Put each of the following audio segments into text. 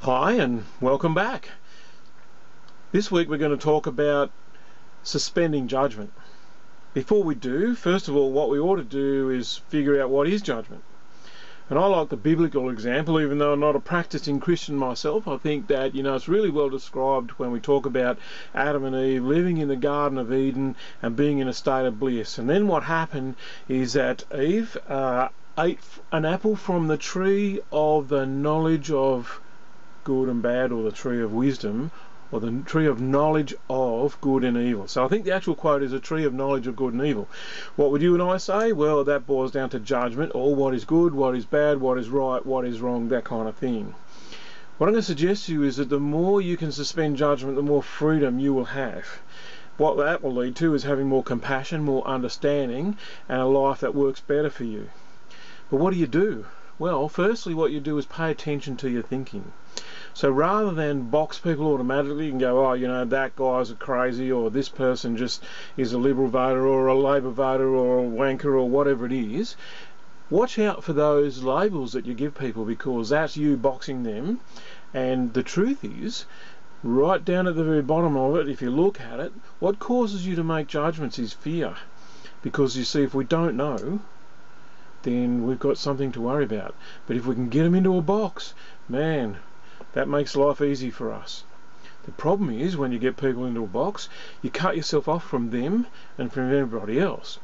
Hi and welcome back. This week we're going to talk about suspending judgment. Before we do, first of all, what we ought to do is figure out what is judgment. And I like the biblical example, even though I'm not a practicing Christian myself. I think that, it's really well described when we talk about Adam and Eve living in the Garden of Eden and being in a state of bliss. And then what happened is that Eve ate an apple from the tree of the knowledge of good and bad, or the tree of wisdom, or the tree of knowledge of good and evil. So I think the actual quote is a tree of knowledge of good and evil. What would you and I say? Well, that boils down to judgment, or what is good, what is bad, what is right, what is wrong, that kind of thing. What I'm going to suggest to you is that the more you can suspend judgment, the more freedom you will have. What that will lead to is having more compassion, more understanding, and a life that works better for you. But what do? Well, firstly, what you do is pay attention to your thinking. So rather than box people automatically and go, oh, that guy's crazy, or this person just is a Liberal voter or a Labor voter or a wanker or whatever it is, watch out for those labels that you give people, because that's you boxing them. And the truth is, right down at the very bottom of it, if you look at it, what causes you to make judgments is fear. Because you see, if we don't know, then we've got something to worry about. But if we can get them into a box, man, that makes life easy for us. The problem is, when you get people into a box, you cut yourself off from them and from everybody else.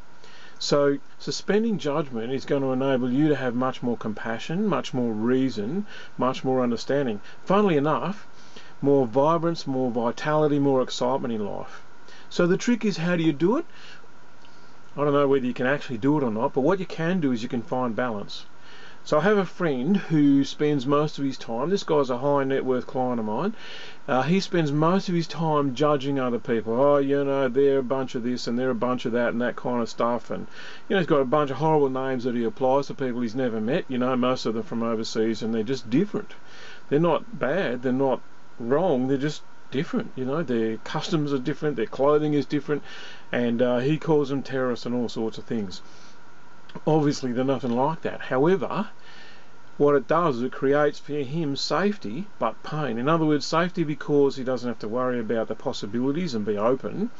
So suspending judgment is going to enable you to have much more compassion, much more reason, much more understanding. Funnily enough, more vibrance, more vitality, more excitement in life. So the trick is, how do you do it? I don't know whether you can actually do it or not, but what you can do is you can find balance. So I have a friend who spends most of his time, this guy's a high net worth client of mine, he spends most of his time judging other people. Oh, they're a bunch of this and they're a bunch of that and that kind of stuff. And, he's got a bunch of horrible names that he applies to people he's never met, most of them from overseas, and they're just different. They're not bad, they're not wrong, they're just different. Their customs are different, their clothing is different, and he calls them terrorists and all sorts of things. Obviously they're nothing like that. However, what it does is it creates for him safety but pain. In other words, safety because he doesn't have to worry about the possibilities and be open,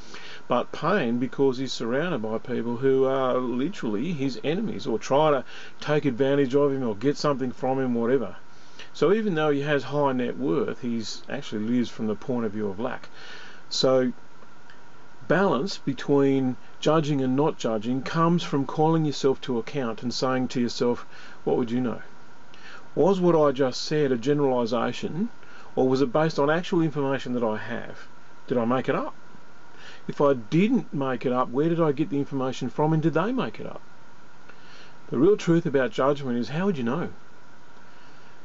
but pain because he's surrounded by people who are literally his enemies, or try to take advantage of him or get something from him, whatever. So even though he has high net worth, he's actually lives from the point of view of lack. So balance between judging and not judging comes from calling yourself to account and saying to yourself, what would you know? Was what I just said a generalisation, or was it based on actual information that I have? Did I make it up? If I didn't make it up, where did I get the information from, and did they make it up? The real truth about judgment is, how would you know?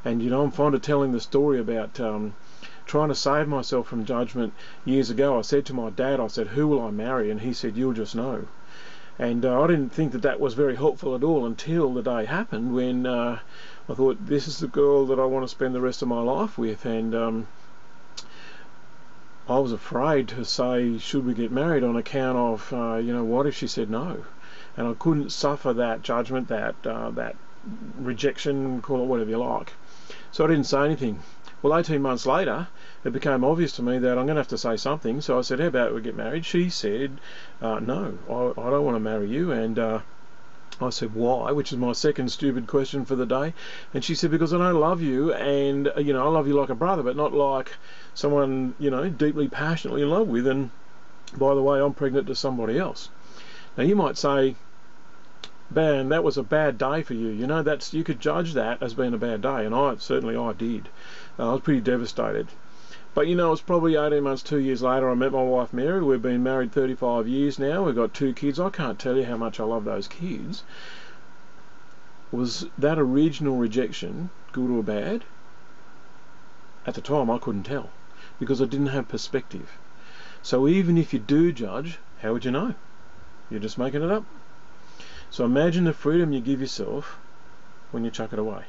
And I'm fond of telling the story about trying to save myself from judgment years ago. I said to my dad, who will I marry? And he said, you'll just know. And I didn't think that was very helpful at all until the day happened when I thought, this is the girl that I want to spend the rest of my life with. And I was afraid to say, should we get married, on account of, what if she said no? And I couldn't suffer that judgment, that rejection, call it whatever you like. So I didn't say anything. Well, 18 months later, it became obvious to me that I'm going to have to say something. So I said, how about we get married? She said, no, I don't want to marry you. And I said, why? Which is my second stupid question for the day. And she said, because I don't love you, and, I love you like a brother, but not like someone, deeply, passionately in love with. And by the way, I'm pregnant to somebody else. Now, you might say, man, that was a bad day for you. You could judge that as being a bad day, and I did. I was pretty devastated. But it's probably 18 months, 2 years later, I met my wife Mary. We've been married 35 years now. We've got 2 kids. I can't tell you how much I love those kids. Was that original rejection good or bad? At the time, I couldn't tell, because I didn't have perspective. So even if you do judge, how would you know? You're just making it up. So imagine the freedom you give yourself when you chuck it away.